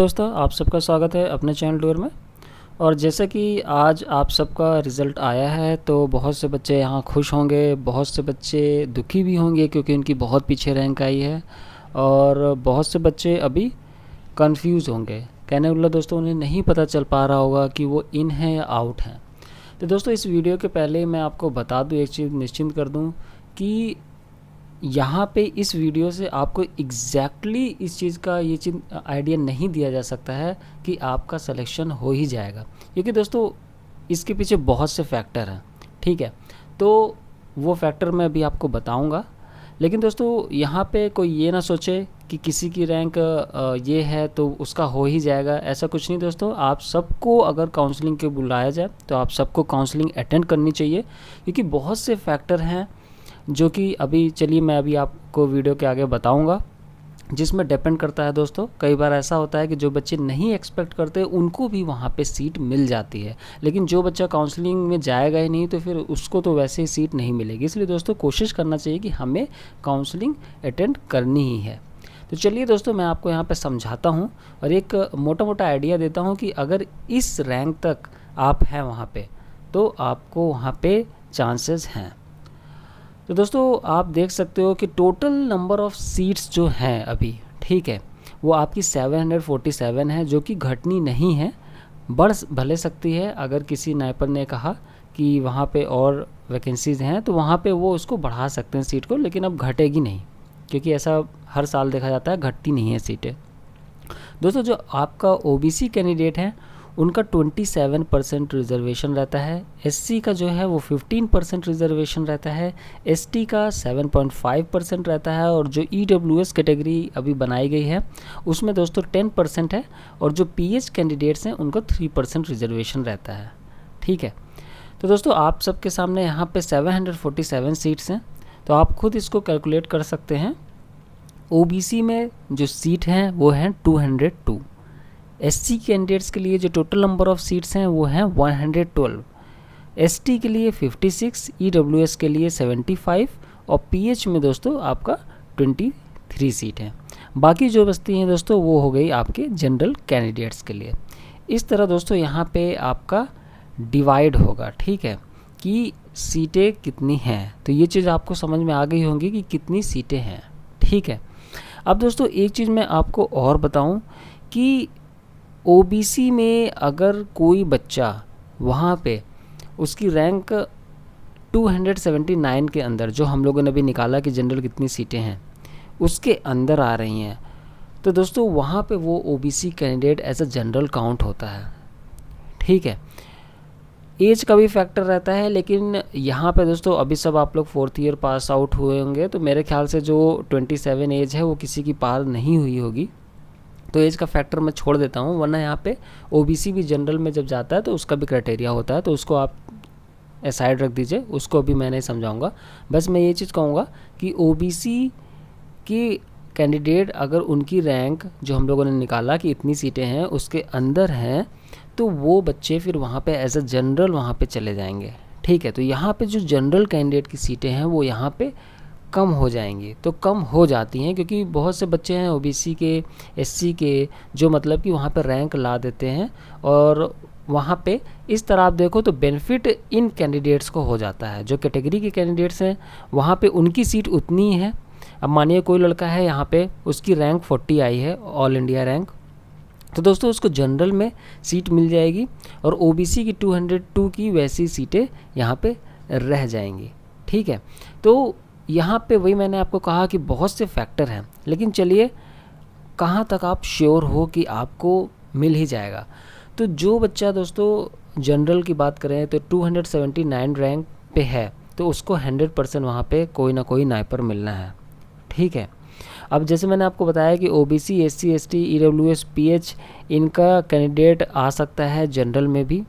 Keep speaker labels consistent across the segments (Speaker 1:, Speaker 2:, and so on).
Speaker 1: दोस्तों, आप सबका स्वागत है अपने चैनल टूर में। और जैसे कि आज आप सबका रिज़ल्ट आया है तो बहुत से बच्चे यहाँ खुश होंगे, बहुत से बच्चे दुखी भी होंगे क्योंकि उनकी बहुत पीछे रैंक आई है और बहुत से बच्चे अभी कंफ्यूज होंगे। कहने वाला दोस्तों, उन्हें नहीं पता चल पा रहा होगा कि वो इन हैं या आउट हैं। तो दोस्तों, इस वीडियो के पहले मैं आपको बता दूँ, एक चीज़ निश्चिंत कर दूँ कि यहाँ पे इस वीडियो से आपको एग्जैक्टली इस चीज़ का ये चीज़ आइडिया नहीं दिया जा सकता है कि आपका सिलेक्शन हो ही जाएगा, क्योंकि दोस्तों इसके पीछे बहुत से फैक्टर हैं। ठीक है, तो वो फैक्टर मैं अभी आपको बताऊंगा। लेकिन दोस्तों यहाँ पे कोई ये ना सोचे कि किसी की रैंक ये है तो उसका हो ही जाएगा, ऐसा कुछ नहीं दोस्तों। आप सबको अगर काउंसलिंग के बुलाया जाए तो आप सबको काउंसलिंग अटेंड करनी चाहिए, क्योंकि बहुत से फैक्टर हैं जो कि मैं अभी आपको वीडियो के आगे बताऊंगा, जिसमें डिपेंड करता है दोस्तों। कई बार ऐसा होता है कि जो बच्चे नहीं एक्सपेक्ट करते उनको भी वहाँ पे सीट मिल जाती है, लेकिन जो बच्चा काउंसलिंग में जाएगा ही नहीं तो फिर उसको तो वैसे ही सीट नहीं मिलेगी। इसलिए दोस्तों कोशिश करना चाहिए कि हमें काउंसलिंग अटेंड करनी ही है। तो चलिए दोस्तों, मैं आपको यहाँ पे समझाता हूँ और एक मोटा मोटा आइडिया देता हूँ कि अगर इस रैंक तक आप हैं वहाँ पे तो आपको वहाँ पे चांसेस हैं। तो दोस्तों आप देख सकते हो कि टोटल नंबर ऑफ़ सीट्स जो हैं अभी, ठीक है, वो आपकी 747 है, जो कि घटनी नहीं है, बढ़ भले सकती है। अगर किसी नाइपर ने कहा कि वहाँ पे और वैकेंसीज़ हैं तो वहाँ पे वो उसको बढ़ा सकते हैं सीट को, लेकिन अब घटेगी नहीं, क्योंकि ऐसा हर साल देखा जाता है, घटती नहीं है सीटें। दोस्तों जो आपका ओबीसी कैंडिडेट हैं उनका 27% रिजर्वेशन रहता है, एससी का जो है वो 15% रिजर्वेशन रहता है, एसटी का 7.5% रहता है, और जो ईडब्ल्यूएस कैटेगरी अभी बनाई गई है उसमें दोस्तों 10% है, और जो पीएच कैंडिडेट्स हैं उनको 3% रिजर्वेशन रहता है। ठीक है, तो दोस्तों आप सबके सामने यहाँ पे 747 सीट्स हैं, तो आप खुद इसको कैलकुलेट कर सकते हैं। ओबीसी में जो सीट हैं वो हैं 202, एससी कैंडिडेट्स के लिए जो टोटल नंबर ऑफ़ सीट्स हैं वो हैं 112, एसटी के लिए 56, ईडब्ल्यूएस के लिए 75, और पीएच में दोस्तों आपका 23 सीट हैं। बाकी जो बचती हैं दोस्तों वो हो गई आपके जनरल कैंडिडेट्स के लिए। इस तरह दोस्तों यहाँ पे आपका डिवाइड होगा, ठीक है, कि सीटें कितनी हैं। तो ये चीज़ आपको समझ में आ गई होंगी कि कितनी सीटें हैं। ठीक है, अब दोस्तों एक चीज़ मैं आपको और बताऊं कि ओबीसी में अगर कोई बच्चा वहाँ पे उसकी रैंक 279 के अंदर, जो हम लोगों ने भी निकाला कि जनरल कितनी सीटें हैं, उसके अंदर आ रही हैं, तो दोस्तों वहाँ पे वो OBC candidate as a general count होता है। ठीक है, एज का भी फैक्टर रहता है, लेकिन यहाँ पे दोस्तों अभी सब आप लोग 4th ईयर पास आउट हुए होंगे, तो मेरे ख्याल से जो 27 एज है वो किसी की पार नहीं हुई होगी, तो एज का फैक्टर मैं छोड़ देता हूँ। वरना यहाँ पे ओबीसी भी जनरल में जब जाता है तो उसका भी क्राइटेरिया होता है, तो उसको आप साइड रख दीजिए, उसको अभी मैं नहीं समझाऊँगा। बस मैं ये चीज़ कहूँगा कि ओबीसी की कैंडिडेट अगर उनकी रैंक जो हम लोगों ने निकाला कि इतनी सीटें हैं उसके अंदर हैं, तो वो बच्चे फिर वहाँ पे एज अ जनरल वहाँ पे चले जाएंगे। ठीक है, तो यहाँ पे जो जनरल कैंडिडेट की सीटें हैं वो यहाँ पे कम हो जाएंगी, तो कम हो जाती हैं, क्योंकि बहुत से बच्चे हैं ओबीसी के, एससी के, जो मतलब कि वहाँ पे रैंक ला देते हैं, और वहाँ पे इस तरह आप देखो तो बेनिफिट इन कैंडिडेट्स को हो जाता है। जो कैटेगरी के कैंडिडेट्स हैं वहाँ पे उनकी सीट उतनी ही है। अब मानिए कोई लड़का है यहाँ पे, उसकी रैंक 40 आई है, ऑल इंडिया रैंक, तो दोस्तों उसको जनरल में सीट मिल जाएगी, और ओबीसी की 202 की वैसी सीटें यहाँ पे रह जाएंगी। ठीक है, तो यहाँ पे वही मैंने आपको कहा कि बहुत से फैक्टर हैं, लेकिन चलिए कहाँ तक आप श्योर हो कि आपको मिल ही जाएगा। तो जो बच्चा दोस्तों जनरल की बात करें तो 279 रैंक पे है, तो उसको 100% वहाँ पे कोई ना कोई नाइपर मिलना है। ठीक है, अब जैसे मैंने आपको बताया कि OBC, SC, ST, EWS, pH इनका कैंडिडेट आ सकता है जनरल में भी।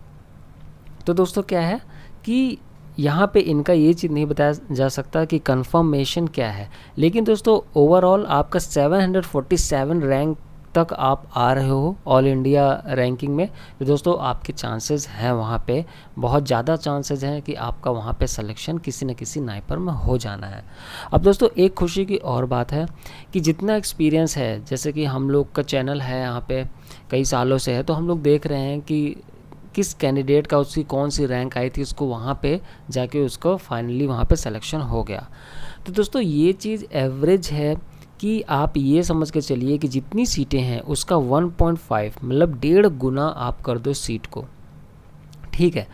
Speaker 1: तो दोस्तों क्या है कि यहाँ पे इनका ये चीज़ नहीं बताया जा सकता कि कंफर्मेशन क्या है, लेकिन दोस्तों ओवरऑल आपका 747 रैंक तक आप आ रहे हो ऑल इंडिया रैंकिंग में, तो दोस्तों आपके चांसेस हैं वहाँ पे, बहुत ज़्यादा चांसेस हैं कि आपका वहाँ पे सिलेक्शन किसी न किसी नाइपर में हो जाना है। अब दोस्तों एक खुशी की और बात है कि जितना एक्सपीरियंस है, जैसे कि हम लोग का चैनल है यहाँ पे कई सालों से है, तो हम लोग देख रहे हैं कि किस कैंडिडेट का उसकी कौन सी रैंक आई थी, उसको वहाँ पे जाके उसको फाइनली वहाँ पे सिलेक्शन हो गया। तो दोस्तों ये चीज़ एवरेज है कि आप ये समझ के चलिए कि जितनी सीटें हैं उसका 1.5 मतलब 1.5 गुना आप कर दो सीट को, ठीक है।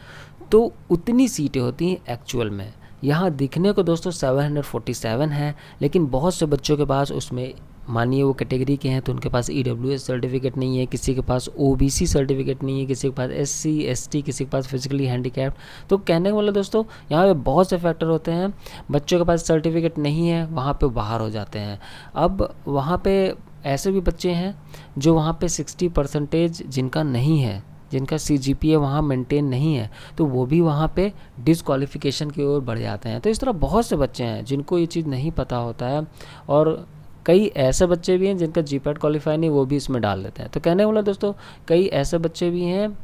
Speaker 1: तो उतनी सीटें होती हैं एक्चुअल में। यहाँ दिखने को दोस्तों 747 है, लेकिन बहुत से बच्चों के पास उसमें मानिए वो कैटेगरी के हैं तो उनके पास EWS सर्टिफिकेट नहीं है, किसी के पास OBC सर्टिफिकेट नहीं है, किसी के पास SC ST, किसी के पास फिजिकली हैंडीकैप्ड। तो कहने का मतलब दोस्तों यहाँ पे बहुत से फैक्टर होते हैं, बच्चों के पास सर्टिफिकेट नहीं है वहाँ पे बाहर हो जाते हैं। अब वहाँ पे ऐसे भी बच्चे हैं जो वहाँ पे 60% जिनका नहीं है, जिनका CGPA वहाँ मेंटेन नहीं है, तो वो भी वहाँ पे डिसक्वालिफिकेशन की ओर बढ़ जाते हैं। तो इस तरह बहुत से बच्चे हैं जिनको ये चीज़ नहीं पता होता है, और कई ऐसे बच्चे भी हैं जिनका GPAT क्वालिफाई नहीं, वो भी इसमें डाल देते हैं। तो कहने वाला दोस्तों कई ऐसे बच्चे भी हैं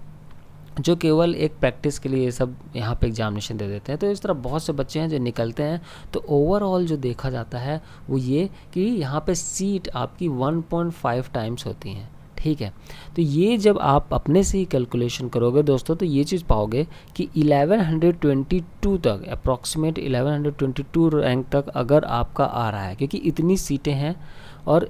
Speaker 1: जो केवल एक प्रैक्टिस के लिए सब यहाँ पे एग्जामिनेशन दे देते हैं। तो इस तरह बहुत से बच्चे हैं जो निकलते हैं। तो ओवरऑल जो देखा जाता है वो ये कि यहाँ पे सीट आपकी 1.5 टाइम्स होती हैं, ठीक है। तो ये जब आप अपने से ही कैलकुलेशन करोगे दोस्तों, तो ये चीज़ पाओगे कि 1122 तक, अप्रॉक्सीमेट 1122 रैंक तक अगर आपका आ रहा है, क्योंकि इतनी सीटें हैं और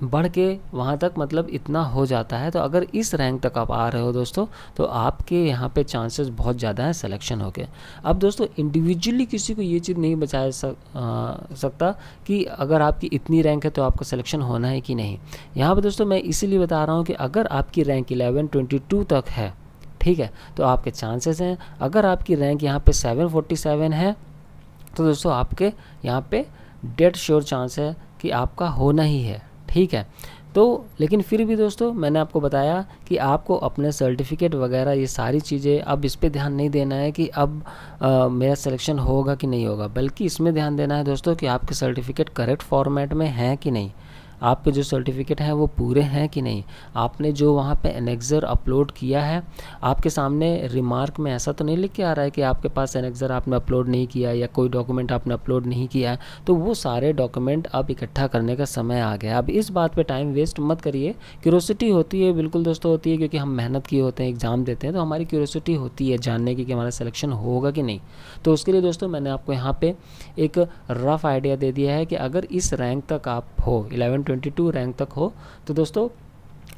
Speaker 1: बढ़ के वहाँ तक मतलब इतना हो जाता है। तो अगर इस रैंक तक आप आ रहे हो दोस्तों, तो आपके यहाँ पे चांसेस बहुत ज़्यादा है सिलेक्शन होके। अब दोस्तों इंडिविजुअली किसी को ये चीज़ नहीं बचा सकता कि अगर आपकी इतनी रैंक है तो आपका सिलेक्शन होना है कि नहीं। यहाँ पे दोस्तों मैं इसीलिए बता रहा हूँ कि अगर आपकी रैंक 1122 तक है, ठीक है, तो आपके चांसेस हैं। अगर आपकी रैंक यहाँ पे 747 है तो दोस्तों आपके यहाँ पे डेड श्योर चांस है कि आपका होना ही है, ठीक है। तो लेकिन फिर भी दोस्तों मैंने आपको बताया कि आपको अपने सर्टिफिकेट वगैरह ये सारी चीज़ें अब इस पे ध्यान नहीं देना है कि अब मेरा सिलेक्शन होगा कि नहीं होगा, बल्कि इसमें ध्यान देना है दोस्तों कि आपके सर्टिफिकेट करेक्ट फॉर्मेट में हैं कि नहीं, आपके जो सर्टिफिकेट हैं वो पूरे हैं कि नहीं, आपने जो वहाँ पे एनेक्सर अपलोड किया है, आपके सामने रिमार्क में ऐसा तो नहीं लिख के आ रहा है कि आपके पास एनेक्सर आपने अपलोड नहीं किया या कोई डॉक्यूमेंट आपने अपलोड नहीं किया है। तो वो सारे डॉक्यूमेंट अब इकट्ठा करने का समय आ गया। अब इस बात पे टाइम वेस्ट मत करिए। क्यूरोसिटी होती है, बिल्कुल दोस्तों होती है, क्योंकि हम मेहनत किए होते हैं, एग्ज़ाम देते हैं, तो हमारी क्यूरोसिटी होती है जानने की कि हमारा सिलेक्शन होगा कि नहीं। तो उसके लिए दोस्तों मैंने आपको यहाँ पे एक रफ़ आइडिया दे दिया है कि अगर इस रैंक तक आप हो, 1122 रैंक तक हो, तो दोस्तों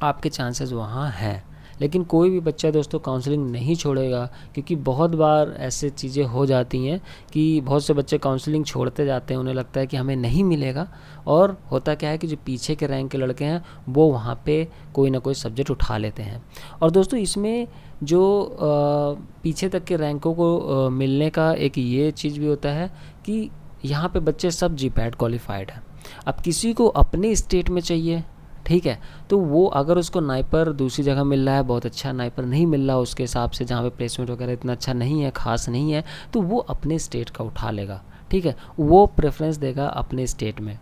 Speaker 1: आपके चांसेस वहाँ हैं। लेकिन कोई भी बच्चा दोस्तों काउंसलिंग नहीं छोड़ेगा, क्योंकि बहुत बार ऐसे चीज़ें हो जाती हैं कि बहुत से बच्चे काउंसलिंग छोड़ते जाते हैं, उन्हें लगता है कि हमें नहीं मिलेगा, और होता क्या है कि जो पीछे के रैंक के लड़के हैं वो वहाँ पे कोई ना कोई सब्जेक्ट उठा लेते हैं। और दोस्तों इसमें जो पीछे तक के रैंकों को मिलने का एक ये चीज़ भी होता है कि यहाँ पे बच्चे सब GPAT क्वालिफाइड हैं। अब किसी को अपने स्टेट में चाहिए, ठीक है, तो वो अगर उसको नाइपर दूसरी जगह मिल रहा है, बहुत अच्छा नाइपर नहीं मिल रहा उसके हिसाब से, जहाँ पे प्लेसमेंट वगैरह इतना अच्छा नहीं है, खास नहीं है, तो वो अपने स्टेट का उठा लेगा, ठीक है। वो प्रेफरेंस देगा अपने स्टेट में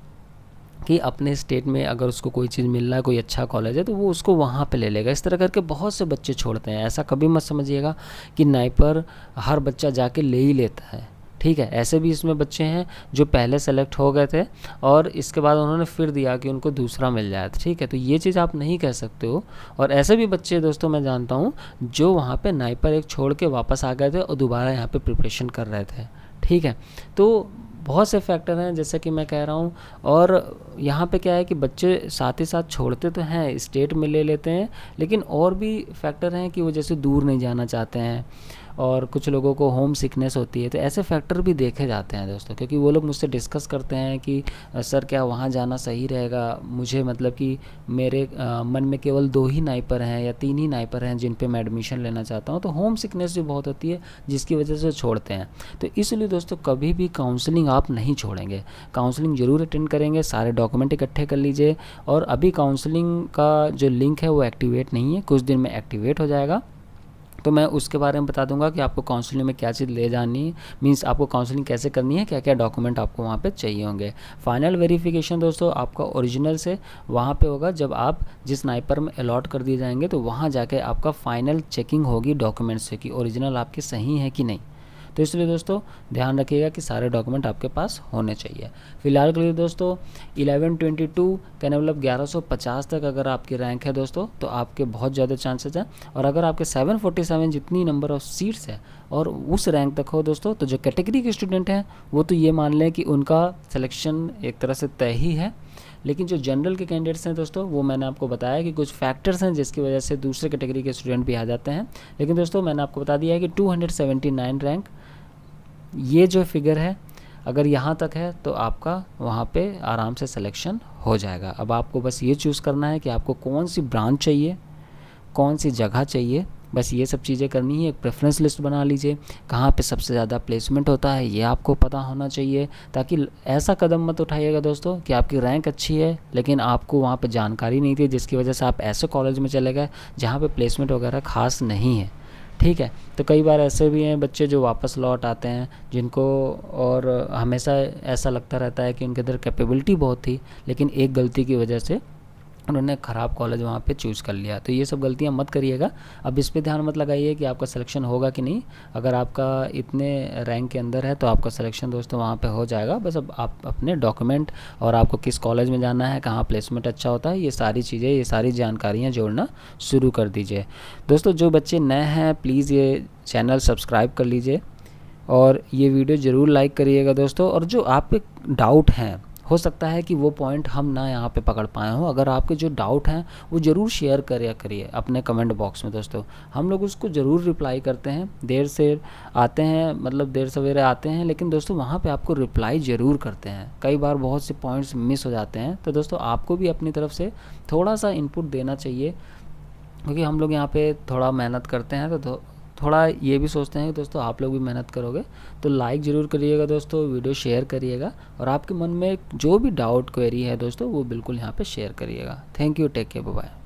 Speaker 1: कि अपने स्टेट में अगर उसको कोई चीज़ मिल रहा है, कोई अच्छा कॉलेज है, तो वो उसको वहाँ पे ले लेगा। इस तरह करके बहुत से बच्चे छोड़ते हैं। ऐसा कभी मत समझिएगा कि नाइपर हर बच्चा जाके ले ही लेता है, ठीक है। ऐसे भी इसमें बच्चे हैं जो पहले सेलेक्ट हो गए थे और इसके बाद उन्होंने फिर दिया कि उनको दूसरा मिल जाए, ठीक है। तो ये चीज़ आप नहीं कह सकते हो। और ऐसे भी बच्चे दोस्तों मैं जानता हूँ जो वहाँ पे नाइपर एक छोड़ के वापस आ गए थे और दोबारा यहाँ पे प्रिपरेशन कर रहे थे, ठीक है। तो बहुत से फैक्टर हैं जैसे कि मैं कह रहा हूँ। और यहाँ पे क्या है कि बच्चे साथ ही साथ छोड़ते तो हैं, स्टेट में ले लेते हैं, लेकिन और भी फैक्टर हैं कि वो जैसे दूर नहीं जाना चाहते हैं, और कुछ लोगों को होम सिकनेस होती है। तो ऐसे फैक्टर भी देखे जाते हैं दोस्तों, क्योंकि वो लोग मुझसे डिस्कस करते हैं कि सर क्या वहाँ जाना सही रहेगा, मुझे मतलब कि मेरे मन में केवल 2 ही नाइपर हैं या 3 ही नाइपर हैं जिन पे मैं एडमिशन लेना चाहता हूँ। तो होम सिकनेस भी बहुत होती है जिसकी वजह से छोड़ते हैं। तो इसलिए दोस्तों कभी भी काउंसलिंग आप नहीं छोड़ेंगे, काउंसलिंग ज़रूर अटेंड करेंगे, सारे डॉक्यूमेंट इकट्ठे कर लीजिए। और अभी काउंसलिंग का जो लिंक है वो एक्टिवेट नहीं है, कुछ दिन में एक्टिवेट हो जाएगा, तो मैं उसके बारे में बता दूंगा कि आपको काउंसलिंग में क्या चीज़ ले जानी है, मीन्स आपको काउंसलिंग कैसे करनी है, क्या क्या डॉक्यूमेंट आपको वहाँ पे चाहिए होंगे। फाइनल वेरिफिकेशन दोस्तों आपका ओरिजिनल से वहाँ पे होगा जब आप जिस स्नाइपर में अलॉट कर दिए जाएंगे, तो वहाँ जाके आपका फाइनल चेकिंग होगी डॉक्यूमेंट्स से कि ओरिजिनल आपके सही है कि नहीं। तो इसलिए दोस्तों ध्यान रखिएगा कि सारे डॉक्यूमेंट आपके पास होने चाहिए। फिलहाल के लिए दोस्तों 1122 कहने मतलब 1150 तक अगर आपकी रैंक है दोस्तों, तो आपके बहुत ज़्यादा चांसेस हैं। और अगर आपके 747 जितनी नंबर ऑफ़ सीट्स है और उस रैंक तक हो दोस्तों, तो जो कैटेगरी के स्टूडेंट हैं वो तो ये मान लें कि उनका सिलेक्शन एक तरह से तय ही है। लेकिन जो जनरल के कैंडिडेट्स हैं दोस्तों, वो मैंने आपको बताया कि कुछ फैक्टर्स हैं जिसकी वजह से दूसरे कैटेगरी के स्टूडेंट भी आ जाते हैं। लेकिन दोस्तों मैंने आपको बता दिया है कि 279 रैंक ये जो फिगर है, अगर यहाँ तक है तो आपका वहाँ पे आराम से सिलेक्शन हो जाएगा। अब आपको बस ये चूज़ करना है कि आपको कौन सी ब्रांच चाहिए, कौन सी जगह चाहिए, बस ये सब चीज़ें करनी है। एक प्रेफरेंस लिस्ट बना लीजिए, कहाँ पे सबसे ज़्यादा प्लेसमेंट होता है ये आपको पता होना चाहिए, ताकि ऐसा कदम मत उठाइएगा दोस्तों कि आपकी रैंक अच्छी है लेकिन आपको वहाँ पे जानकारी नहीं थी, जिसकी वजह से आप ऐसे कॉलेज में चले गए जहाँ पे प्लेसमेंट वगैरह ख़ास नहीं है। ठीक है, तो कई बार ऐसे भी हैं बच्चे जो वापस लौट आते हैं, जिनको और हमेशा ऐसा लगता रहता है कि उनके अंदर कैपेबिलिटी बहुत थी, लेकिन एक गलती की वजह से उन्होंने ख़राब कॉलेज वहाँ पे चूज़ कर लिया। तो ये सब गलतियाँ मत करिएगा। अब इस पे ध्यान मत लगाइए कि आपका सिलेक्शन होगा कि नहीं। अगर आपका इतने रैंक के अंदर है तो आपका सिलेक्शन दोस्तों वहाँ पे हो जाएगा। बस अब आप अपने डॉक्यूमेंट और आपको किस कॉलेज में जाना है, कहाँ प्लेसमेंट अच्छा होता है, ये सारी चीज़ें, ये सारी जानकारियाँ जोड़ना शुरू कर दीजिए। दोस्तों जो बच्चे नए हैं प्लीज़ ये चैनल सब्सक्राइब कर लीजिए और ये वीडियो ज़रूर लाइक करिएगा दोस्तों। और जो आप पे डाउट हैं, हो सकता है कि वो पॉइंट हम ना यहाँ पे पकड़ पाए हों, अगर आपके जो डाउट हैं वो ज़रूर शेयर करिए अपने कमेंट बॉक्स में दोस्तों। हम लोग उसको ज़रूर रिप्लाई करते हैं, देर से आते हैं, मतलब देर सवेरे आते हैं, लेकिन दोस्तों वहाँ पे आपको रिप्लाई ज़रूर करते हैं। कई बार बहुत से पॉइंट्स मिस हो जाते हैं, तो दोस्तों आपको भी अपनी तरफ से थोड़ा सा इनपुट देना चाहिए, क्योंकि हम लोग यहाँ पे थोड़ा मेहनत करते हैं, तो थोड़ा ये भी सोचते हैं कि दोस्तों आप लोग भी मेहनत करोगे। तो लाइक ज़रूर करिएगा दोस्तों, वीडियो शेयर करिएगा, और आपके मन में जो भी डाउट क्वेरी है दोस्तों वो बिल्कुल यहाँ पे शेयर करिएगा। Thank you, take care, bye bye.